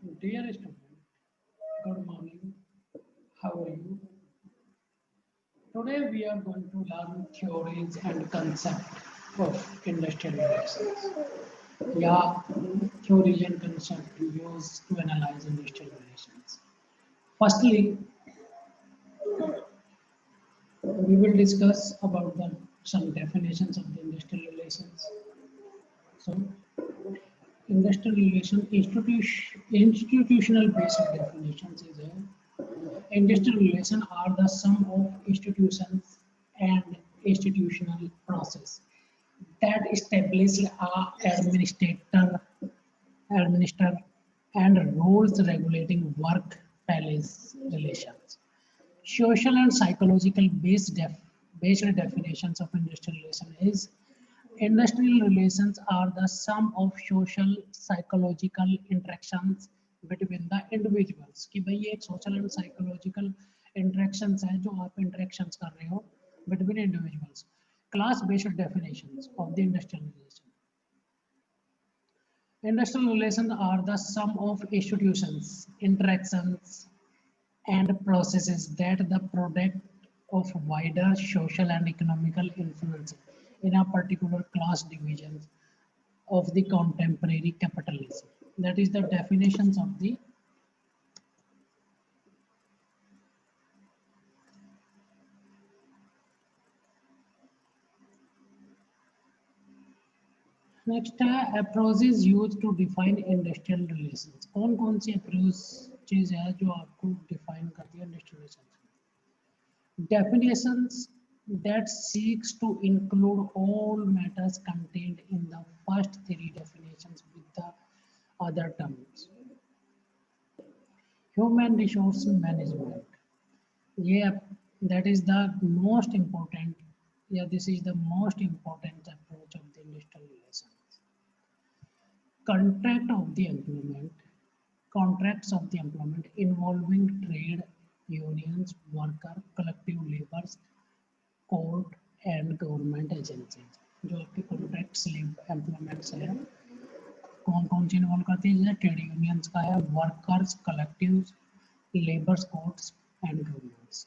Dear student, good morning. How are you? Today we are going to learn theories and concepts of industrial relations. Yeah, theories and concepts used to analyze industrial relations. Firstly, we will discuss about the some definitions of the industrial relations. So, industrial relation institutional based definitions is a industrial relations are the sum of institutions and institutional process that establish a administrator and rules regulating work-place relations. Social and psychological based definitions of industrial relation is industrial relations are the sum of social psychological interactions between the individuals कि भाई ये एक social and psychological interactions है जो आप interactions कर रहे हो between individuals. Class based definitions of the industrial relation. Industrial relations are the sum of institutions, interactions, and processes that the product of wider social and economical influence in a particular class division of the contemporary capitalism. That is the definitions of the next approaches used to define industrial relations. कौन सी approaches है जो आपको define करती है industrial relations? Definitions that seeks to include all matters contained in the first three definitions with the other terms. Human resource management. Yeah, that is the most important. Yeah, this is the most important approach of the industrial relations. Contract of the employment. Contracts of the employment involving trade unions, worker, collective laborers, court and government agencies जो आपके contracts employments है कौन सी involve करती है जैसे trade unions का है workers collectives labours courts and governments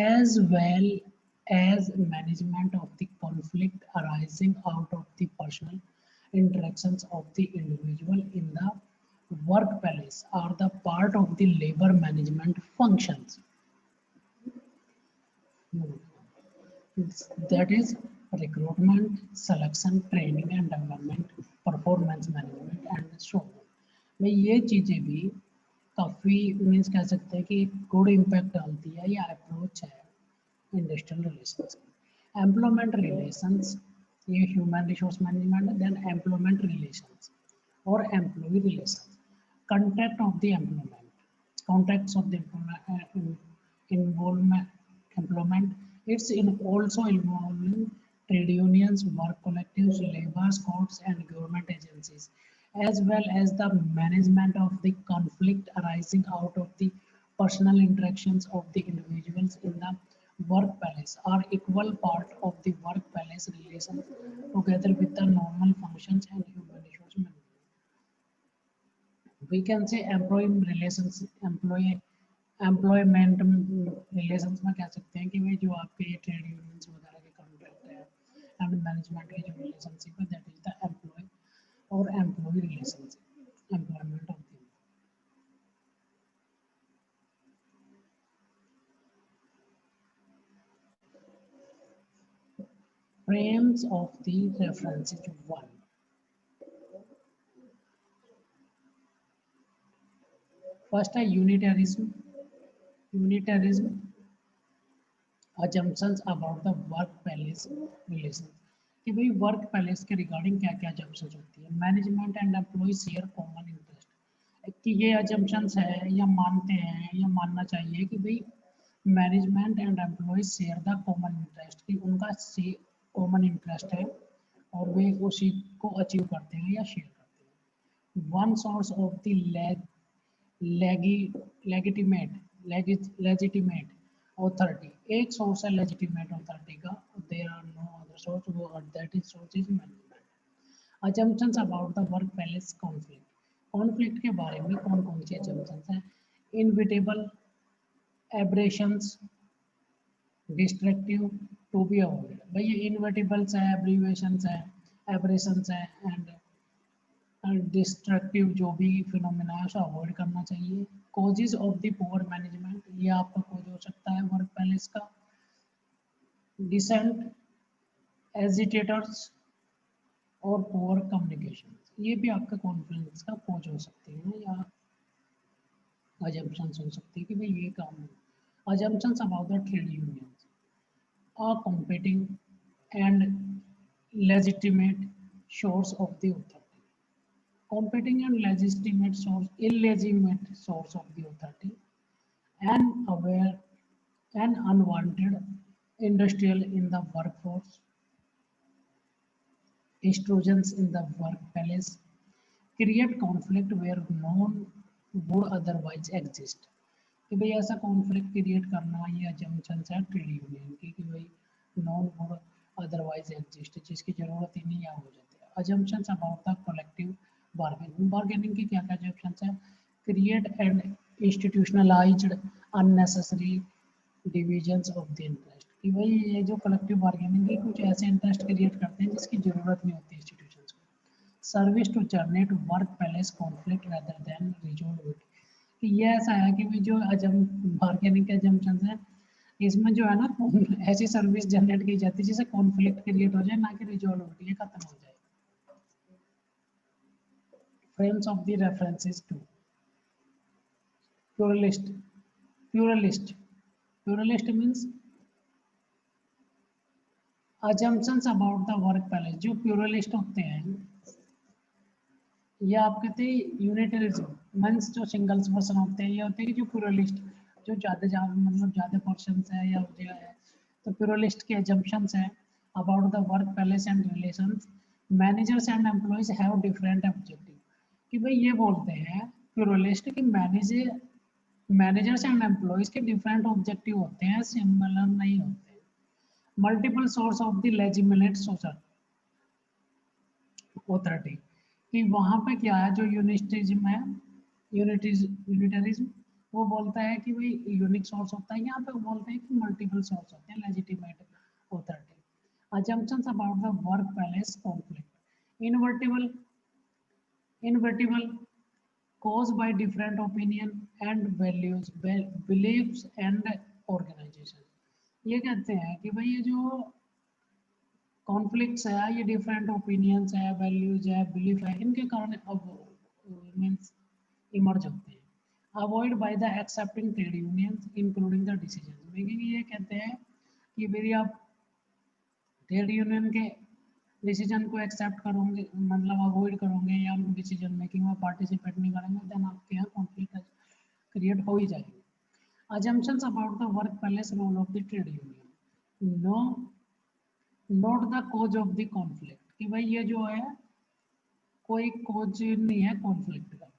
as well as management of the conflict arising out of the personal interactions of the individual in the workplace are the part of the labor management functions. That is recruitment, selection, training and development, performance management and so on. मैं ये चीज़ें भी काफ़ी means कह सकते हैं कि good impact डालती है या अप्रोच है इंडस्ट्रियल रिलेशंस एम्प्लॉयमेंट रिलेशंस ये human resource management then employment relations और employ relations contract of the employment contracts of the involvement employment it's in also involving trade unions work collectives labor courts and government agencies as well as the management of the conflict arising out of the personal interactions of the individuals in the workplace are equal part of the workplace relations together with the normal functions and human resource management. We can say employee relations employee employment relations में कह सकते हैं कि भाई जो आपके ये trade unions वगैरह के कॉन्ट्रैक्ट है एंड मैनेजमेंट की जो रिलेशनशिप है दैट इज द एम्प्लॉय और employ relationship employment of the frames of the references. One, first है unitarism assumptions about the work palace relations कि भाई वर्क पैलेस के रिगार्डिंग क्या क्या assumptions होती है management and employ share common interest कि ये assumptions है या मानते हैं या मानना चाहिए कि भाई management and employ share the common interest कि उनका कॉमन इंटरेस्ट है और वे उसी को अचीव करते हैं या शेयर करते हैं one source of the legitimate authority एक सोर्स है लेजिटिमेट अथॉरिटी का there are no other source वो that is source is management assumptions about the work palace conflict conflict के बारे में कौन कौन सी assumptions हैं? Inevitable, abrasions, destructive, to be avoided. भाई ये इनवर्टिबल्स है, एब्रीवेशंस है, एब्रेशंस है एंड डिस्ट्रक्टिव जो भी फिनोमेना है उसे अवॉइड करना चाहिए। Causes of the poor management, ये आपका कॉज हो सकता है वर्क पैलेस का। डिसेंट, एजिटेटर्स और पुअर कम्युनिकेशन, ये भी आपका कॉन्फ्लिक्ट का कॉज हो सकते हैं या assumptions हो सकती है कि भाई ये काम है। assumptions about the trade unions are competing and legitimate source of the authority. Competing and illegitimate source of the authority, and aware and unwanted industrial in the workforce, estrogens in the workplace, create conflict where none would otherwise exist। कि भाई ऐसा conflict create करना ये assumptions है trade union की कि भाई non would otherwise exist, जिसकी जरूरत ही नहीं है हो जाती है। assumptions about the collective bargaining, bargaining की क्या क्या assumptions है? Create and institutionalised unnecessary divisions of the interest, कि भाई ये जो कलेक्टिव बार्गेनिंग के कुछ ऐसे इंटरेस्ट क्रिएट करते हैं जिसकी जरूरत नहीं होती इंस्टीट्यूशंस को। Service to generate work place conflict rather than resolve it, कि ये ऐसा है कि भाई जो बार्गेनिंग के assumptions है इसमें जो है ना ऐसी सर्विस जनरेट की जाती है जिससे कॉन्फ्लिक्ट क्रिएट हो जाए, ना कि रिजोल्व हो जाए, खत्म हो जाए। Frames of the references to pluralist, pluralist, pluralist means assumptions about the work place. जो प्लूरलिस्ट होते हैं ये आप कहते हैं यूनिटरिज्म मींस जो सिंगल्स पर्सन होते हैं, ये होते हैं जो प्लूरलिस्ट, जो ज़्यादा मतलब ज़्यादा पर्सन्स है या जो है, तो प्लूरलिस्ट के assumptions है about the work palace and relations, managers and employees have different objective, कि भाई ये बोलते हैं प्लूरलिस्ट कि मैनेजर्स एंड एम्प्लॉइज के डिफरेंट ऑब्जेक्टिव होते हैं, सिमिलर नहीं होते। Multiple source of the legitimate social authority, कि वहाँ पे क्या है जो यूनिटरिज्म है, यूनिटरिज्म वो बोलता है कि भाई यूनिक सोर्स होता है, यहाँ पे वो बोलते हैं कि मल्टीपल सोर्स होते हैं legitimate authority. assumptions about the work palace conflict, invertible, invertible, caused by different opinion and values, beliefs and organization। ये कहते हैं कि भाई ये जो कॉन्फ्लिक्ट्स है, ये डिफरेंट ओपिनियंस है, वैल्यूज है, बिलीफ है, इनके कारण अब मीन्स इमर्ज होते हैं। Avoid by the accepting trade unions including the decision making, ये कहते हैं कि मेरी आप ट्रेड यूनियन के डिसीजन को एक्सेप्ट करोगे, मतलब अवॉइड करोगे या उनको डिसीजन मेकिंग में पार्टिसिपेट नहीं करेंगे, देन आपके यहाँ कॉन्फ्लिक्ट क्रिएट हो ही जाएगी। assumptions about the work place role of the trade union, no note the cause of the conflict, कि भाई ये जो है कोई कोज नहीं है कॉन्फ्लिक्ट का।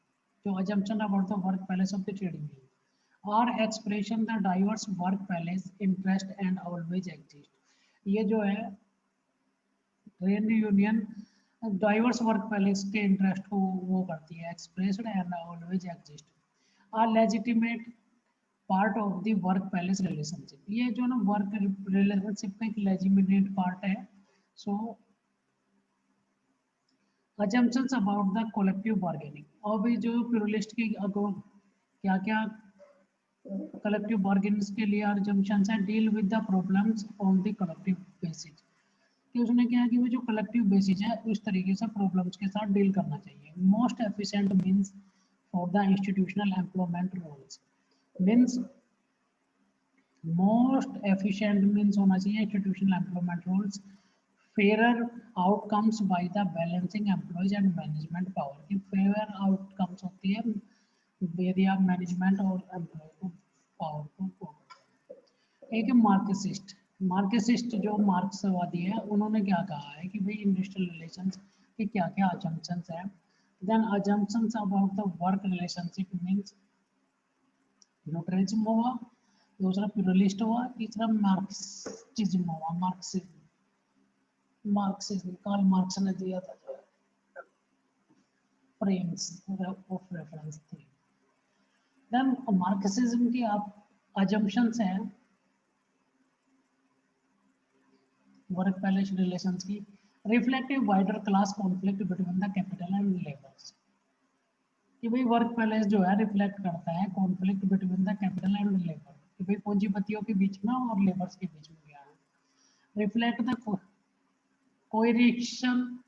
जो assumption about the work place of the trade union और expression the diverse work place interest and always exist, ये जो है trade union diverse work place के इंटरेस्ट को वो करती है, expressed and always exist are legitimate part of the work place relationship, ये जो ना वर्क रिलेशनशिप का एक लेजिटिमेट पार्ट है। सो assumptions about the collective bargaining, और भी जो प्लूरलिस्ट की क्या क्या कलेक्टिव बार्गेनिंग के लिए assumptions है, deal with the problems on the collective basis, कि उसने क्या है कि वो जो कलेक्टिव बेसिस है उस तरीके से प्रॉब्लम्स के साथ डील करना चाहिए। Most efficient means for the institutional employment rules, means most efficient means होना चाहिए institutional employment rules, fair outcomes by the balancing employees and management power, की फेयर आउटकम्स होती है यदि आप मैनेजमेंट और एम्प्लॉय को पावर को। एक है मार्क्सिस्ट, मार्क्सिस्ट जो मार्क्सवादी है उन्होंने क्या कहा है कि भाई इंडस्ट्रियल रिलेशंस के क्या क्या assumptions है। Then assumptions about the work relationship means neutralism हुआ, दूसरा प्लूरलिस्ट हुआ, तीसरा मार्क्सिज्म हुआ। मार्क्सिज्म कार्ल मार्क्स ने दिया था जो frames of reference theory. Then Marxism की आप assumptions हैं वर्क पैलेस रिलेशंस की, reflect a wider class conflict between the capital and labours, कि भाई वर्क पैलेस जो है रिफ्लेक्ट करता है conflict between the capital and labour, कि भाई पूंजीपतियों के बीच में और लेबर्स के बीच में क्या है, reflect the coercion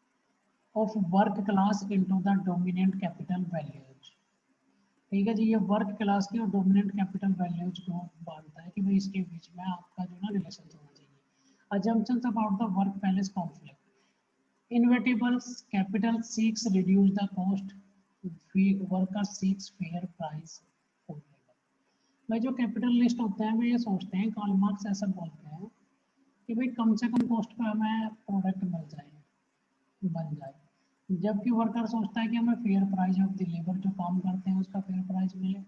of work class into the dominant capital values. ठीक है जी, ये वर्क क्लास की और डोमिनेंट कैपिटल वैल्यूज को बांधता है कि भाई इसके बीच में आपका जो ना रिलेशन होना चाहिए। assumptions about the work balance conflict, inevitables capital seeks reduce the cost, worker seeks fair price for labor। भाई जो कैपिटलिस्ट होते हैं वो ये सोचते हैं, कार्ल मार्क्स ऐसा बोलते हैं कि भाई कम से कम कॉस्ट पे हमें प्रोडक्ट मिल जाए, बन जाए, जबकि वर्कर सोचता है कि हमें fair price of the labour, जो काम करते हैं उसका फेयर प्राइस मिले।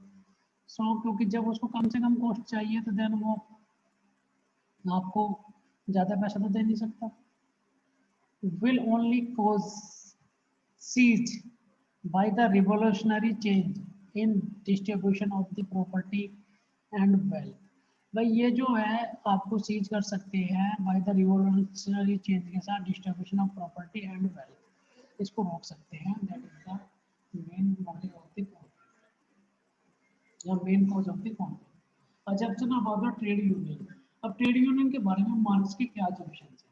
सो क्योंकि जब उसको कम से कम कॉस्ट चाहिए तो देन वो आपको ज़्यादा पैसा तो दे नहीं सकता। will only cause siege by the revolutionary change in distribution of the property and wealth। भाई ये जो है आपको सीज कर सकते हैं बाय द रिवोल्यूशनरी चेंज के साथ distribution of property and wealth, इसको रोक सकते हैं। That is the main motive of the conflict या main cause of the conflict. assumption about the trade union, अब ट्रेड यूनियन के बारे में मार्क्स के क्या assumptions हैं?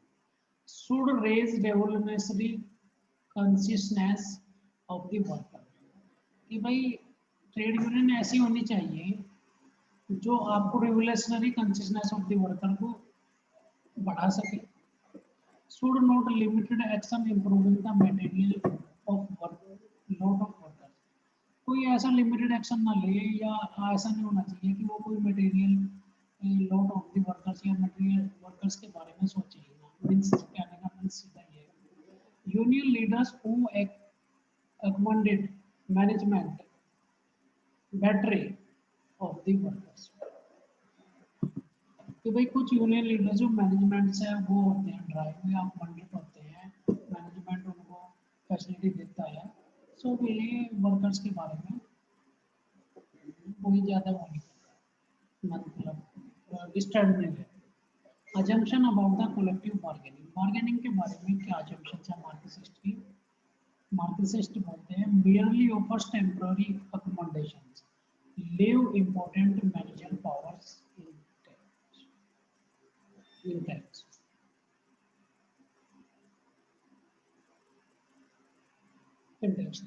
should raise revolutionary consciousness of the worker, कि भाई ट्रेड यूनियन ऐसी होनी चाहिए जो आपको revolutionary consciousness of the worker को बढ़ा सके। should not limited action improving the material of work load of workers, कोई ऐसा लिमिटेड एक्शन ना ले या ऐसा नहीं होना चाहिए कि वो कोई material load of the workers या मटेरियल वर्कर्स के बारे में सोचे ही ना। मींस कहने का मींस सीधा ये, union leaders who accommodate management battery of the workers, कि भाई कुछ यूनियन लीडर जो मैनेजमेंट से वो होते हैं ड्राइव या अकॉमोडेट होते हैं, मैनेजमेंट उनको फैसिलिटी देता है, सो ये वर्कर्स के बारे में कोई ज़्यादा वो नहीं मतलब स्टैंड नहीं है। assumption about the collective bargaining, bargaining के बारे में क्या assumptions है मार्क्सिस्ट की? मार्क्सिस्ट बोलते हैं merely offers temporary accommodations, leave important managerial powers intact।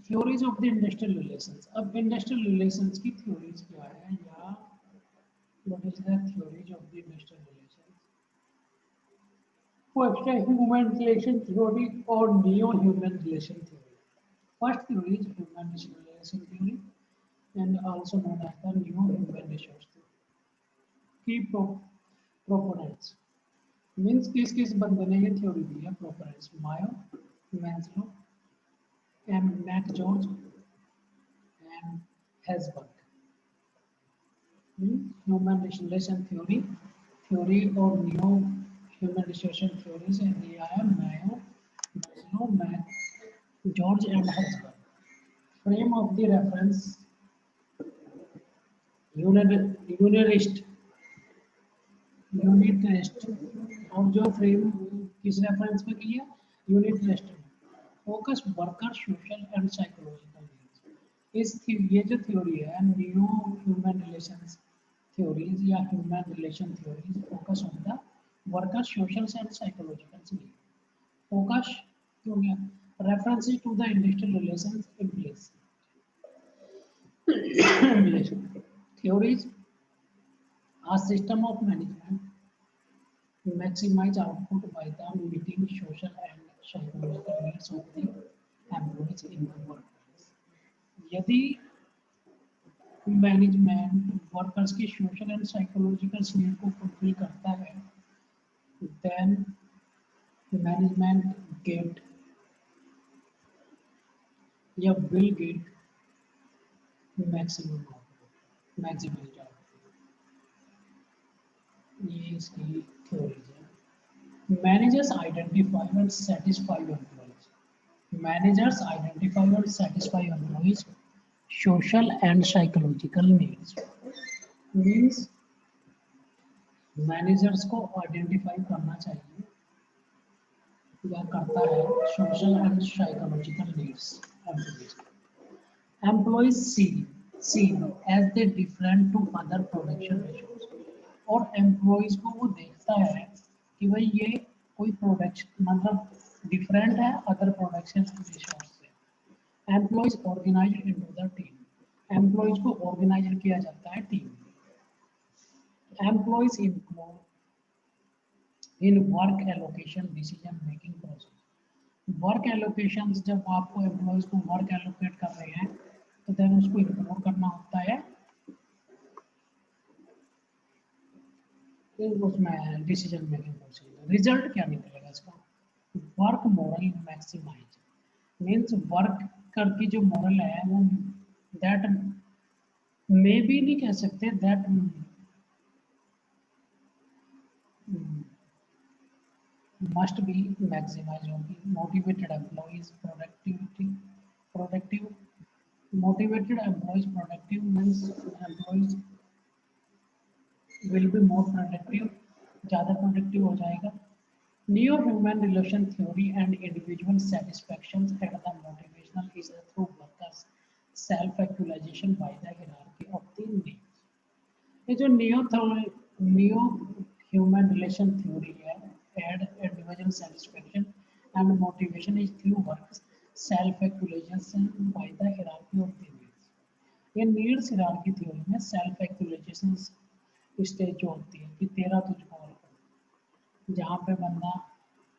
Theories of the industrial relations, अब इंडस्ट्रियल रिलेशंस की थ्योरीज क्या है या what is the theories of the industrial relations? First है ह्यूमन रिलेशन थ्योरी और neo human relation theory. First theory is human relation theory and also known as the neo human resource theory. की proponents means किस बंदे ने ये थ्योरी दी है? Proponents Mayo, Maslow and Mac George and Hesberg। Human relation theory, theory or new human relation theories and they are Mayo, Maslow, Mac George and Hesberg। Frame of the reference unitarist और जो frame किस reference में की है? Unitarist. Focus worker social and psychological needs. ये जो theory है new human relations theories या human relation theories focus on the worker social and psychological need. Focus क्यों गया? References to the industrial relations in place. Theories a system of management to maximize output by the meeting social and psychological needs of the employees in the workplace। यदि management workers की social and psychological need को fulfil करता है then management get या will get maximum output, maximise output. ये इसकी theories है। Managers identify and satisfy employees, Managers identify or satisfy employees' social and psychological needs. Means managers को identify करना चाहिए या करता है social and psychological needs employees seen as they different to other production ratios और employees को वो देखता है कि भाई ये कोई प्रोडक्शन मतलब डिफरेंट है अदर प्रोडक्शन रेशियोज से employees organised into the team employees को ऑर्गेनाइज किया जाता है टीम में employees include in work allocation decision making process work allocation जब आपको एम्प्लॉइज को वर्क एलोकेट कर रहे हैं तो देन उसको इंक्लूड करना होता है उसमें डिसीजन मेकिंग प्रोसेस रिजल्ट क्या निकलेगा इसका work morale maximise means work कर की जो मॉरल है वो दैट मे भी नहीं कह सकते दैट must be maximized होगी motivated employees productive motivated employees productive means employees will be more productive ज़्यादा प्रोडक्टिव हो जाएगा neo human relation theory and individual satisfaction at the motivational is through workers self actualization by the hierarchy of the needs ये जो neo human relation theory है add individual satisfaction and motivation is through work self actualization by the hierarchy of the needs ये needs hierarchy theory में self actualization stage जो होती है कि तेरा तुझको और करो जहाँ पे बंदा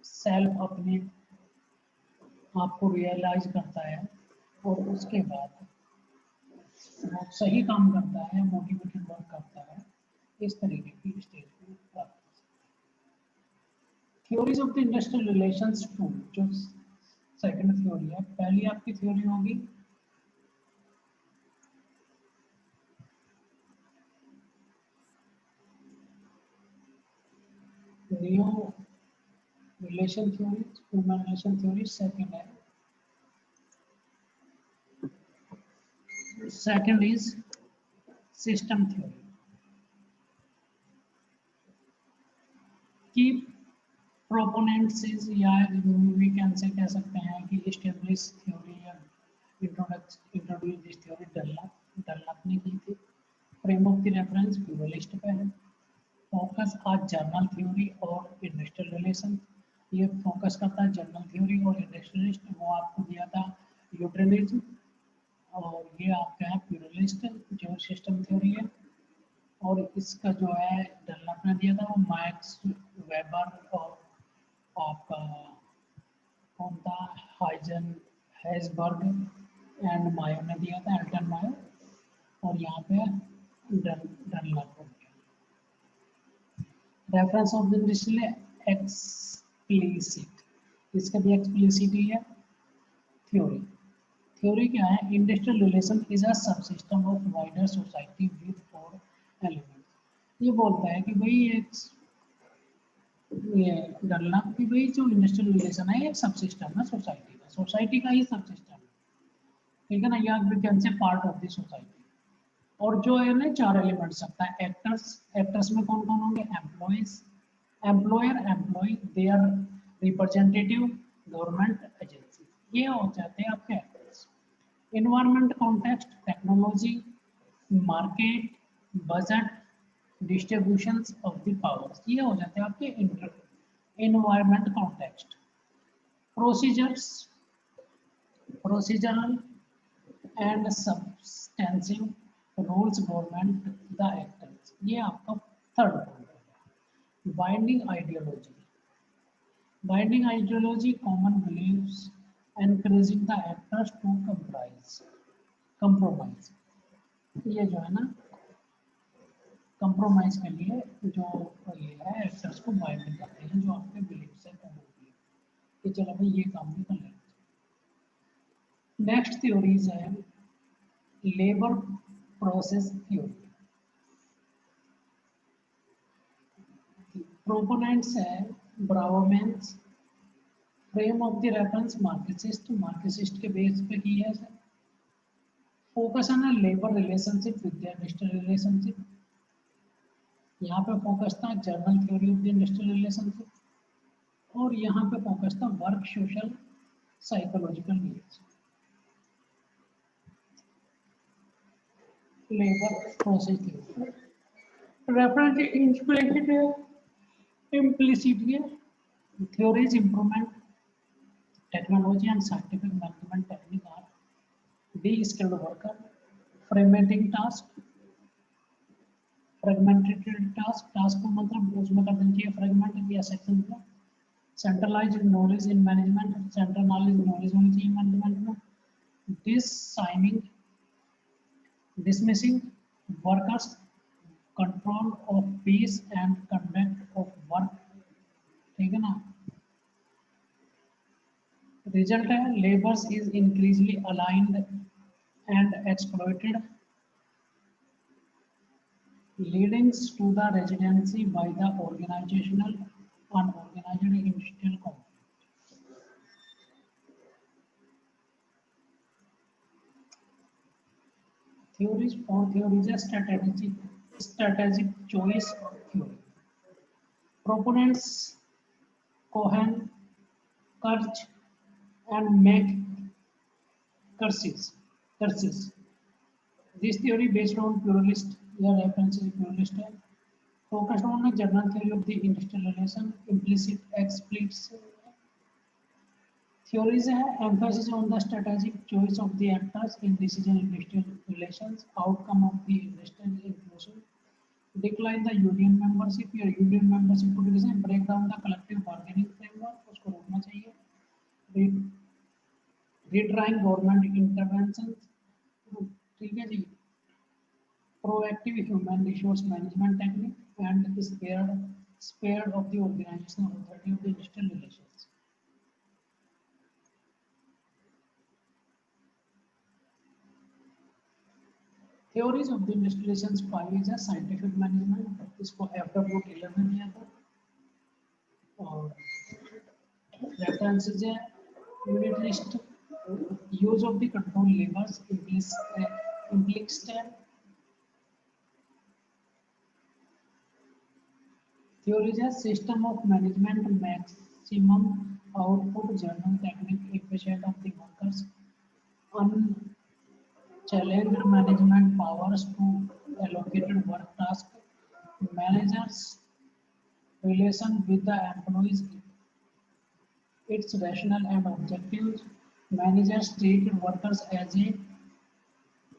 सेल्फ अपने आप को रियलाइज करता है और उसके बाद वो सही काम करता है मोटिवेटेड वर्क करता है इस तरीके की स्टेज को प्राप्त theories of the industrial relations two जो सेकंड थ्योरी है पहली आपकी थ्योरी होगी neo relation theory human relation theory second है सेकंड इज सिस्टम थ्योरी की प्रोपोनेंट्स इज या वी कैन से कह सकते हैं कि एस्टेब्लिश थ्योरी या इंट्रोड्यूस दिस थ्योरी डनलप ने की थी frame of the reference pluralist पे है फोकस आज जर्नल थ्योरी और इंडस्ट्रियल रिलेशन ये फोकस करता है जर्नल थ्योरी और इंडस्ट्रियलिस्ट वो आपको दिया था यूट्रलिज्म और ये आपका है प्लूरलिस्ट जो सिस्टम थ्योरी है और इसका जो है डनलप ने दिया था वो मैक्स वेबर और आपका कौन था हाइजन हैजबर्ग एंड मायो ने दिया था एल्टन मायो और यहाँ पे डनलप हो गया reference of the industrial explicit इसका भी एक्सप्लिसिट ही है थ्योरी थ्योरी क्या है industrial relation is a subsystem of wider society with four elements ये बोलता है कि भाई एक ये डनलप की भाई जो इंडस्ट्रियल रिलेशन है एक सबसिस्टम है सोसाइटी का ही सबसिस्टम है ठीक है ना या we can say part of the society और जो है ना चार एलिमेंट्स सकता है एक्टर्स में कौन कौन होंगे employees employer employ their representative government agency ये हो जाते हैं आपके actors environment context technology market budget distributions of the powers ये हो जाते हैं आपके environment context procedural and substantive rules government the actors ये आपका थर्ड पॉइंट होगा binding ideology common believes encouraging the actors to compromise ये जो है ना कंप्रोमाइज के लिए जो ये है एक्टर्स को बाइंडिंग करते हैं जो आपके बिलीव से कॉमन बिलीव कि चलो भाई ये काम भी कर लेते नेक्स्ट थ्योरीज है लेबर प्रोसेस थ्योरी प्रोपोनेंट्स है ब्राउमेंस frame of the reference Marxist के बेस पे की है सर। फोकस है ना labour relationship with the industrial relationship, यहाँ पे फोकस था general theory of the industrial relationship, और यहाँ पे फोकस था work social psychological needs, labour process theory. Reference inspiration है, implicit है, theories improvement technology and scientific management technique are de-skilled worker, fragmenting task, fragmented task को मतलब उसमें कर देना चाहिए फ्रेगमेंट या सेक्शन में, centralised knowledge in management, central knowledge होनी चाहिए मैनेजमेंट में, डिससाइनिंग dismissing workers, control of pace and conduct of work, ठीक है ना। रिजल्ट है labours is increasingly aligned and exploited, leading to the residency by the organizational unorganized industrial complex. Theories for theories are strategic choice theory. Proponents Cohen, Kirch, and McCursis. This theory based on pluralist या reference pluralist है, focused on the general theory of the industrial relation, implicit, explicit theories है, emphasis on the strategic choice of the actors in decision industrial relations, outcome of the industrial inclusion, decline the union membership या union membership को division, break down the collective bargaining framework, उसको रोकना चाहिए, retrying government interventions, ठीक है जी, proactive human resource management technique and spared of the organizational authority of the industrial relations. Theories of the industrial relations 5 is a scientific management, इसको FW Taylor ने दिया था, और references है unitarist use of the control levers implicit theories है system of management maximum output journal technique efficient of the workers unchallenged management powers to allocated work task managers relation with the employees its rational and objectives managers treat workers as a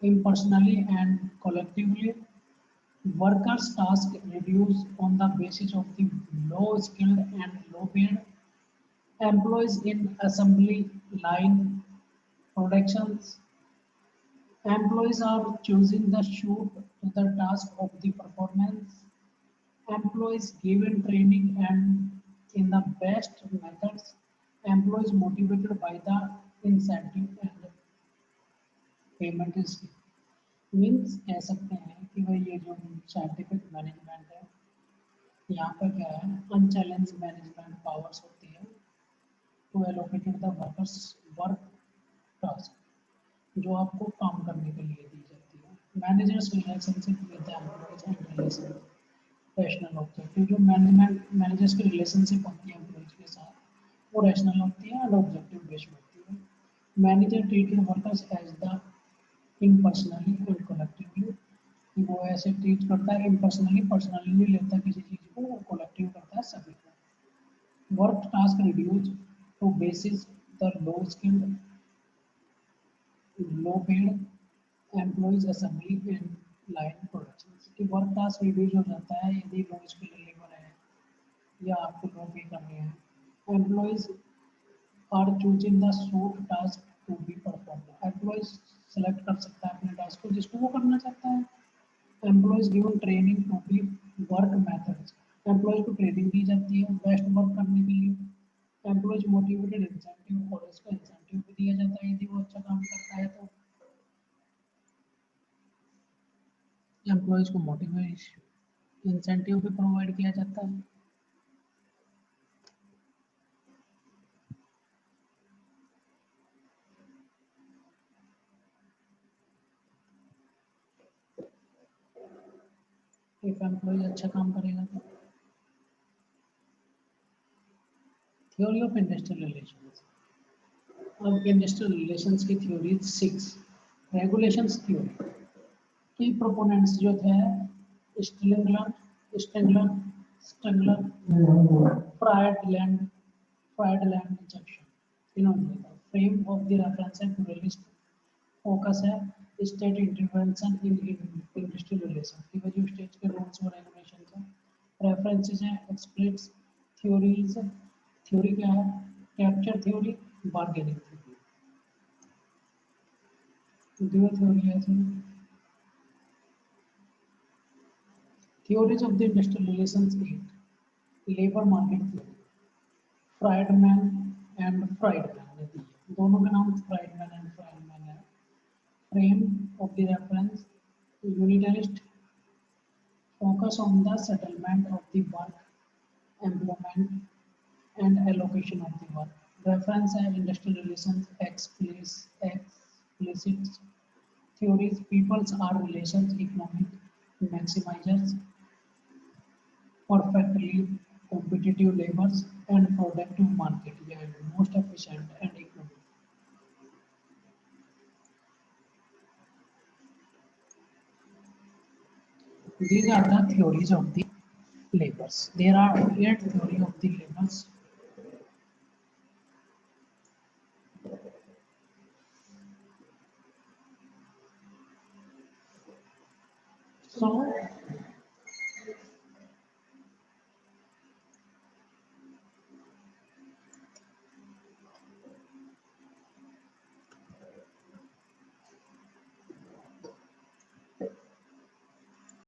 impersonally and collectively workers task reduced on the basis of the low skilled and low paid employees in assembly line productions. Employees are choosing the shoot to the task of the performance. Employees given training and in the best methods. Employees motivated by the incentive and payment is means कह सकते हैं कि भाई ये जो scientific management है यहाँ पर क्या है अनचैलेंज मैनेजमेंट पावर्स होती है to allocated the workers work task जो आपको काम करने के लिए दी जाती है managers relationship with the employees and relation rational objective जो मैनेजर्स की रिलेशनशिप होती है एम्प्लॉयज के साथ वो रैशनल होती है एंड ऑब्जेक्टिव बेस्ड होती है manager treated workers as the impersonally and collectively कि वो ऐसे ट्रीट करता है impersonally पर्सनली नहीं लेता किसी चीज को वो कलेक्टिव करता है सभी को work task reduce to basis the low skilled low paid employees assembly and line production कि वर्क टास्क रिड्यूस हो जाता है यदि लो स्किल्ड लेबर है या आपको लो पे करनी है employees are choosing the suit task to be perform employees select कर सकता है अपने टास्क को जिसको वो करना चाहता है employees given training to be work methods employees को ट्रेनिंग दी जाती है बेस्ट वर्क करने के लिए एम्प्लॉइज मोटिवेटेड इंसेंटिव और इसको इंसेंटिव भी दिया जाता है यदि वो अच्छा काम करता है तो एम्प्लॉइज को मोटिवेशन इंसेंटिव भी प्रोवाइड किया जाता है इफ एम्प्लॉय अच्छा काम करेगा तो। Theory of industrial relations. अब इंडस्ट्रियल रिलेशंस की थ्योरी 6, रेगुलेशंस थ्योरी की प्रोपोनेंट्स जो थे स्ट्रिंगलर, स्ट्रिंगलर, स्ट्रिंगलर, फ्राइडलैंड, फ्राइडलैंड जंक्शन। इन्होंने फ्रेम ऑफ द रेफरेंस है प्लूरलिस्ट, फोकस है state intervention in industrial relation की वजह स्टेट के रूल्स और रेगुलेशन है। रेफरेंसेस हैं एक्सप्लिट्स, थ्योरीज, थ्योरी क्या है, कैप्चर थ्योरी, बार्गेनिंग थ्योरी, दो थ्योरी है इसमें। Theories of the industrial relations 8, labor market theory, Friedman and Friedman ने दी है, दोनों का नाम फ्राइडमैन एंड फ्राइडमैन है। Frame of the reference unitarist, focus on the settlement of the work, employment and allocation of the work. Reference है industrial relations explicit theories, peoples are relations, economic maximizers, perfectly competitive labors and productive market, yeah, and most efficient and economic. These are the theories of the labors. There are 8 theory of the labors. So